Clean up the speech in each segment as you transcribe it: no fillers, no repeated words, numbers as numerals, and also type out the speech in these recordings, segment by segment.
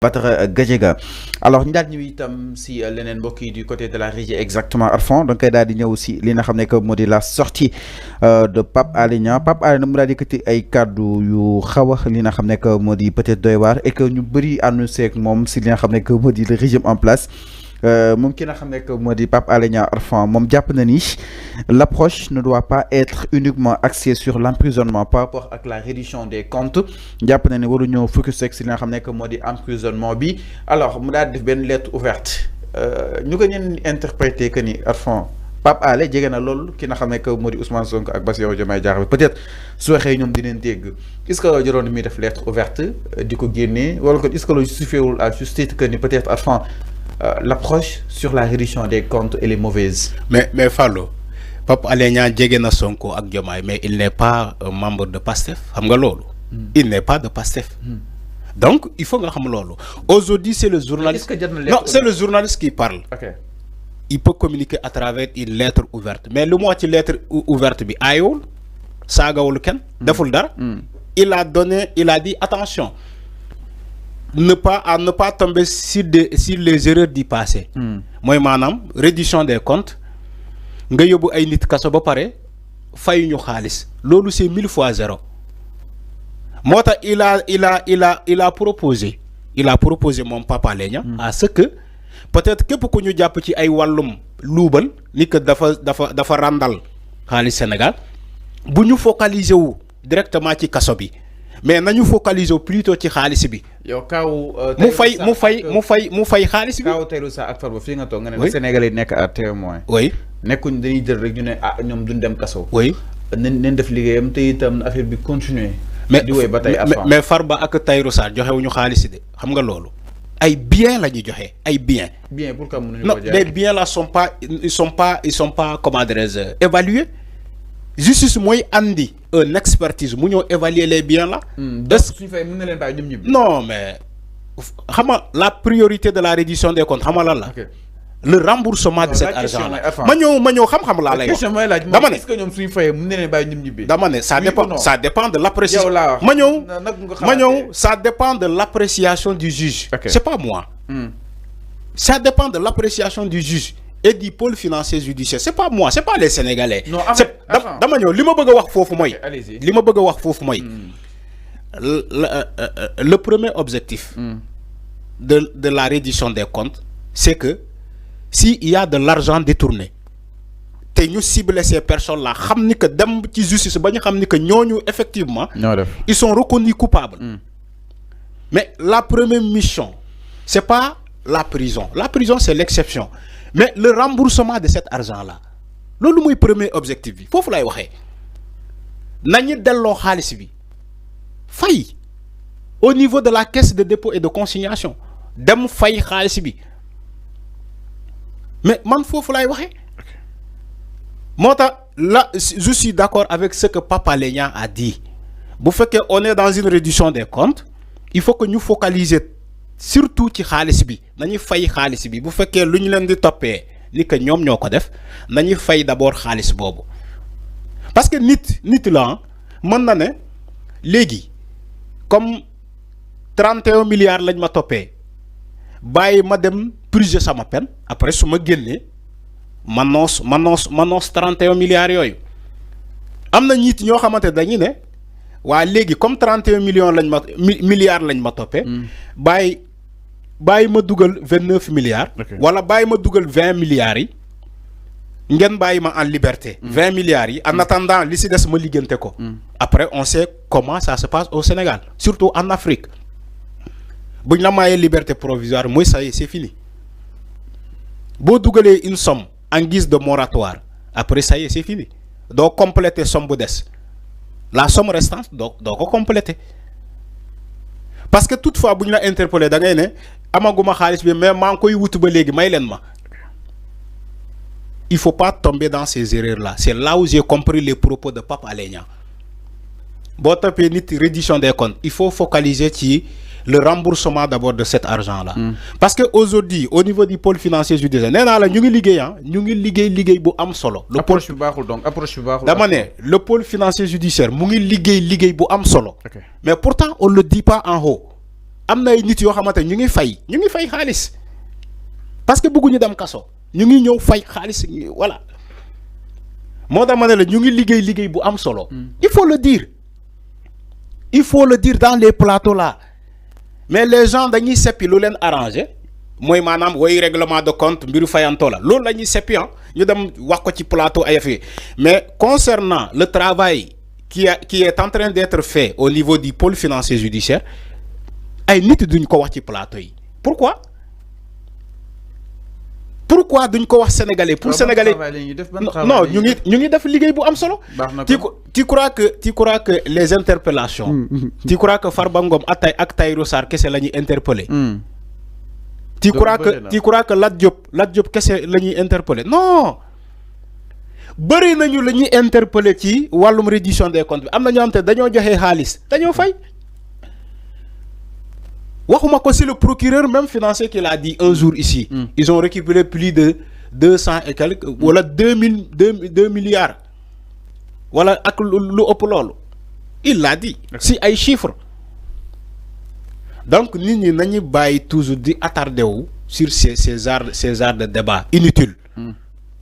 Badara Gadiaga alors ñu daal ñëw itam si leneen mbokk yi du côté de la régie exactement Arfan donc koy daal di ñëw si li nga xam ne que moo di la sortie de Pape Alé Niang Pape Alé mu daal di yëkkati ay kàddu yu xaw a li nga xam ne que moo di peut-être doy waar et que ñu bëri annoncé ak moom si li nga xam ne que moo di le régime en place moom ki nga xam ne que moo di Pape Alé Niang Arfan moom jàpp na ni l'approche ne doit pas être uniquement axée sur l'emprisonnement par rapport ak la réduction des comptes jàpp na ne waru ñëw focus rek si li nga xam ne que moo di emprisonnement bi alors mu daal di def benn lettre ouverte ñu ko ñeen interpréter que ni Arfan Pape Alé jege na loolu ki nga xam ne que moo di Ousmane Sonko ak Bassirou Diomaye Diakhar peut-être su waxee ñoom dinañ dégg est-ce que jëroon mi def lettre ouverte di ko génnee wala ko est-ce que loolu justifiewul à juste titre que ni peut-être Arfan l'approche sur la réduction des comptes elle est mauvaise. Mais Fallou Pape Alé Niang jege na Sonko ak Diomaye mais il n'est pas un membre de PASTEF xam nga loolu. Il n'est pas de PASTEF. Donc il faut nga xam loolu. Aujourd'hui c'est le journaliste. Non, c'est le journaliste qui parle. Ok. Il peut communiquer à travers une lettre ouverte mais lu mu wax ci lettre ouverte bi aayowul saagawul kenn. deful dara. Il a dit attention. Ne pas tomber sur les erreurs du passé. Moi manam réduction des comptes nga yóbbu ay nit kaso ba pare fayuñu xaalis loolu c'est 1000 fois zéro. Moo tax il a proposé mon Pape Alé Niang à ce que peut-être képp ku ñu jàpp ci ay wàllum luubal ni que dafa randal xaalis Sénégal bu ñu focaliser wu directement ci kaso bi. Mais nañu focaliser plutôt ci xaalis bi. yow kaaw. mu fay xaalis bi. kaaw Tahirou Sarr ak Farba fii nga toog nga ne Sénégalais nekk à témoin. oui nekkuñ dañuy jël rek ñu ne ñoom duñ dem kaso. oui nañ def liggéeyam te itam affaire bi continuer. di wéy ba tey mais Farba ak Tahirou Sarr joxewuñu xaalis de xam nga loolu. ay biens la ñuy joxe ay biens. bien pour que mënuñu non ko jaay. les biens là ils sont pas comment dirais-je évalués. Justice mooy andi une expertise mu ñëw évaluer les biens là. donc suñu fay mën na leen bàyyi ñoom ñibbi. non mais xam nga la priorité de la réduction des comptes xam nga lan la. Le remboursement de cet argent là. ma ñëw xam-xam laa lay wax. dama ne est-ce que ñoom suñu fay mën na leen bàyyi ñoom ñibbi. dama ne ça dépend de l'appréciation. ma ñëw ça dépend de l'appréciation du juge. C'est pas moi. Ça dépend de l'appréciation du juge. Et du pôle financier judiciaire c'est pas moi c'est pas les Sénégalais. non dama ñëw li ma bëgg a wax foofu mooy. li ma bëgg a wax foofu mooy. le premier objectif. de la réduction des comptes c'est que s'il y a de l'argent détourné te ñu cibler ces personnes là xam ni que dem ci justice ba ñu xam ni que ñooñu effectivement. ils sont reconnus coupables. Mais la première mission c'est pas la prison c'est l'exception. Mais le remboursement de cet argent-là, c'est le premier objectif. Il faut que vous le nañu delloo xaalis bi fay au niveau de la caisse de dépôt et de consignation dem fay xaalis bi mais man foofu lay waxee moo tax là je suis d'accord avec ce que Pape Alé Niang a dit bu fekkee on est dans une réduction des comptes il faut que ñu focaliser surtout ci xaalis bi nañu fay xaalis bi bu fekkee lu ñu leen di toppee ni que ñoom ñoo ko def nañu fay d'abord xaalis boobu parce que nit la mën na ne léegi comme 31 milliards lañ ma toppee bàyyi ma dem purger sama peine après su ma génnee ma noos 31 milliards yooyu am na nit ñoo xamante dañu ne waa léegi comme 31 milliards lañ ma toppee bàyyi ma dugal 29 milliards. wala bàyyi ma dugal 20 milliards yi ngeen bàyyi ma en liberté. 20 milliards yi en attendant li ci des ma liggéeyante ko. Après on sait comment ça se passe au Sénégal surtout en Afrique buñ la mayee liberté provisoire mooy ça y est c'est fini boo dugalee une somme en guise de moratoire après ça y est c'est fini doo compléter somme bu des la somme restante doo ko compléter. Parce que toutefois bu ñu la interpellé da ngay ne amaguma xaalis bi mais maa ngi koy wutu ba léegi may leen ma il faut pas tomber dans ces erreurs là c'est là où j'ai compris les propos de Pape Alé Niang boo toppee nit réduction des comptes il faut focaliser ci le remboursement d'abord de cet argent là. Parce que aujourd'hui au niveau du pôle financier judiciaire nee naa la ñu ngi liggéey bu am solo. approche bi baaxul donc approche bi baaxul. dama ne le pôle financier judiciaire mu ngi liggéey bu am solo. Mais pourtant on le dit pas en haut. am na ay nit yoo xamante ñu ngi fay xaalis parce que bëgguñu dem kaso ñu ngi ñëw fay xaalis voilà moo tax ma ne la ñu ngi liggéey bu am solo. il faut le dire dans les plateaux là mais les gens dañuy seppi lu leen arrangé mooy maanaam woy règlement de compte mbiru fayantoo la loolu la ñuy seppi ñu dem wax ko ci plateau AFP mais concernant le travail qui est en train d'être fait au niveau du pôle financier judiciaire ay nit duñ ko wax ci plateau yi pourquoi duñ ko wax sénégalais pour sénégalais non ñu ngi def liggéey bu am solo. tu crois que les interpellations tu crois que Farba Ngom ak Tahirou Sarr kese la ñuy interpeller tu crois que Lat Diop kese la ñuy interpeller non bëri nañu la ñuy interpeller ci wàllum reddition des comptes bi am na ñoo xam te dañoo joxe xaalis dañoo fay waxuma ko c'est le procureur même financier qui l'a dit un jour ici. Ils ont récupéré plus de 200 et quelques wala 2 milliards wala ak lu ëpp loolu il l'a dit si ay chiffres donc nit ñi nañu bàyyi toujours di attardé wu sur ces arts de débat inutile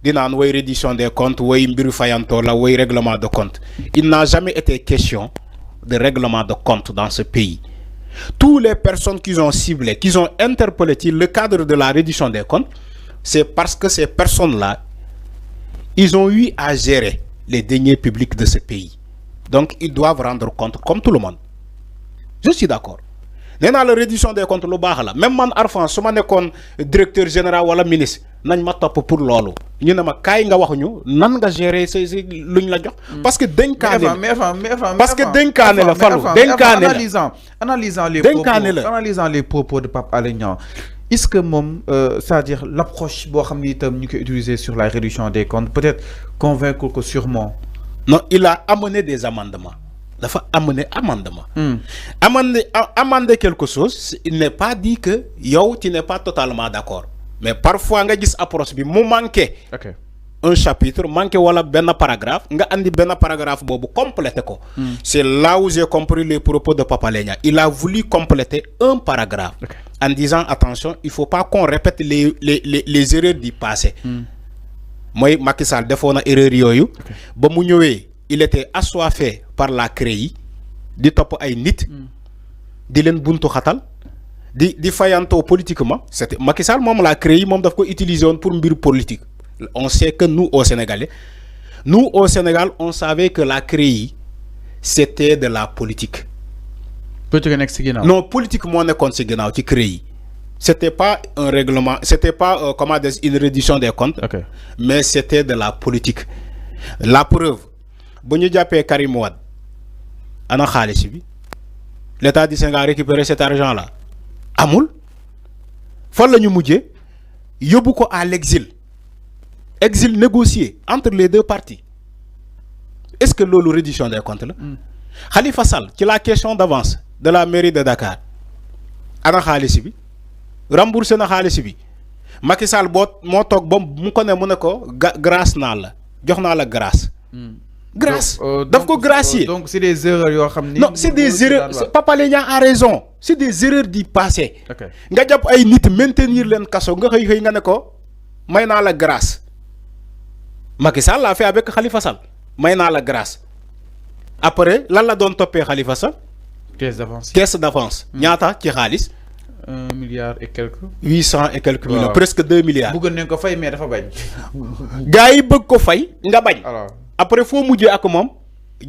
di naan way reddition des comptes way mbiru fayantoo la way règlement de compte il n'a jamais été question de règlement de compte dans ce pays. Toutes les personnes qu'ils ont ciblées, qu'ils ont interpellées dans le cadre de la reddition des comptes, c'est parce que ces personnes-là, ils ont eu à gérer les deniers publics de ce pays. Donc, ils doivent rendre compte comme tout le monde. Je suis d'accord. Dans la reddition des comptes, même man Arfan, si je suis directeur général ou ministre, je suis top pour l'olo. Ñu ne ma kay nga wax ñu nan nga gérer luñ la jox parce que analysant les propos de Pape Alé Niang est-ce que c'est-à-dire l'approche boo xam ni itam ñu koy utiliser sur la réduction des comptes peut-être convaincre que sûrement non il a amené des amendements dafa amener amendement amender quelque chose il n'est pas dit que yow tu n'es pas totalement d'accord. Mais parfois nga gis approche bi mu manqué un chapitre manqué wala benn paragraphe nga andi benn paragraphe boobu compléter ko c'est là où j'ai compris les propos de Pape Alé Niang il a voulu compléter un paragraphe en disant attention il faut pas qu'on répète les erreurs du passé mooy Macky Sall defoon na erreur yooyu ba mu ñëwee il était assoiffé par la CREI di topp ay nit di leen buntu xatal di fayanto politiquement c'était Macky Sall mom la créé mom daf ko utiliser pour mbir politique on sait que nous au Sénégal on savait que la CREI c'était de la politique non politique mo nekkon ci ginaaw ci CREI c'était pas un règlement c'était pas comment dire une reddition des comptes mais c'était de la politique la preuve bu ñu jappé Karim Wade ana xaliss bi l'état du Sénégal a récupéré cet argent là amul fan la ñu mujjee yóbbu ko à l'exil négocié entre les deux parties est-ce que loolu reddition des comptes la Khalifa Sall ci la question d'avance de la mairie de Dakar ana xaalis bi remboursé na xaalis bi Macky Sall moo toog ba mu ko ne ko grâce naa la jox naa la grâce daf ko gracier donc c'est des erreurs yoo xam ni non c'est des erreurs Pape Alé Niang a raison c'est des erreurs du passé nga jàpp ay nit maintenir leen kaso nga xëy nga ne ko may naa la grâce Macky Sall l'a fait avec Khalifa Sall may naa la grâce après lan la doon toppee Khalifa Sall caisse d'avance ñaata ci xaalis 1 milliard et quelques 800 et quelques millions presque 2 milliards bëggoon nañ ko fay mais dafa bañ gars yi bëgg ko fay nga bañ après faut mujjee ak moom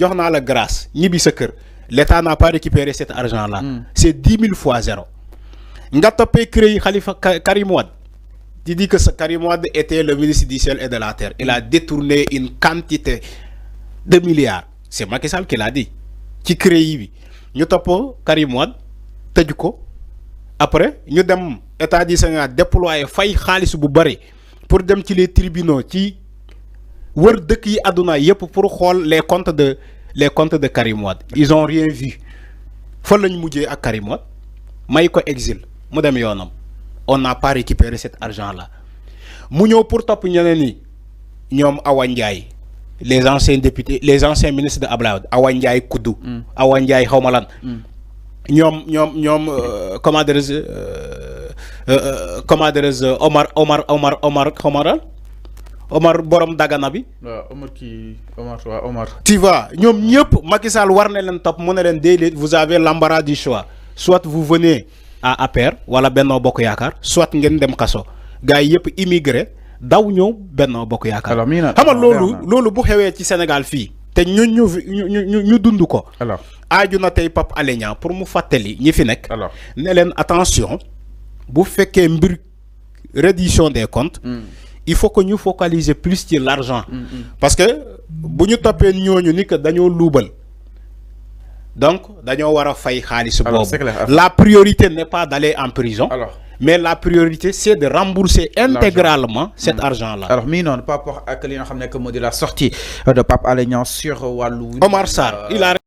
jox naa la grâce ñibbi sa kër l'État n'a pas récupéré cet argent là c'est 10 000 fois zéro nga toppee CREI Khalifa Karim Wade tu dis que Karim Wade était le ministre du ciel et de la terre il a détourné une quantité de milliards c'est Macky Sall qui l'a dit ci CREI bi ñu topp Karim Wade tëj ko après ñu dem état du Sénégal déployer fay xaalis bu bari pour dem ci les tribunaux ci wër dëkk yi àdduna yépp pour xool les comptes de Karim Wade ils ont rien vu fa lañ mujjee ak Karim Wade may ko exil mu dem yoonam on n'a pas récupéré cet argent là mu ñëw pour topp ñeneen ni ñoom Awa Ndiaye les anciens députés les anciens ministres de Abdoulaye Wade Awa Ndiaye Koudou Awa Ndiaye xawma lan comment dirais-je Omar borom Dagana bi. Omar. Tu vois ñom ñëpp Macky Sall war na leen top mu ne leen déedéet vous avez l'embarras du choix soit vous venez à APR wala Benno Bokk Yaakaar soit ngeen dem kaso gars yi yëpp immigré daw ñëw Benno Bokk Yaakaar. alors xam nga loolu bu xewee ci Sénégal fii te ñu dund ko. alors aaju na tey Pape Alé Niang pour mu fàttali ñi fi nekk. alors ne leen attention bu fekkee mbir reddition des comptes. Il faut que nous focaliser plus sur l'argent. Parce que si nous tapons ñooñu ni que dañoo loubal. Donc dañoo wara fay xaliss bobu. La priorité n'est pas d'aller en prison. Alors, mais la priorité c'est de rembourser intégralement cet argent là. Alors mi non par rapport à que li nga xamné que modi la sortie de Pape Alé Niang sur walu Omar Sarr il a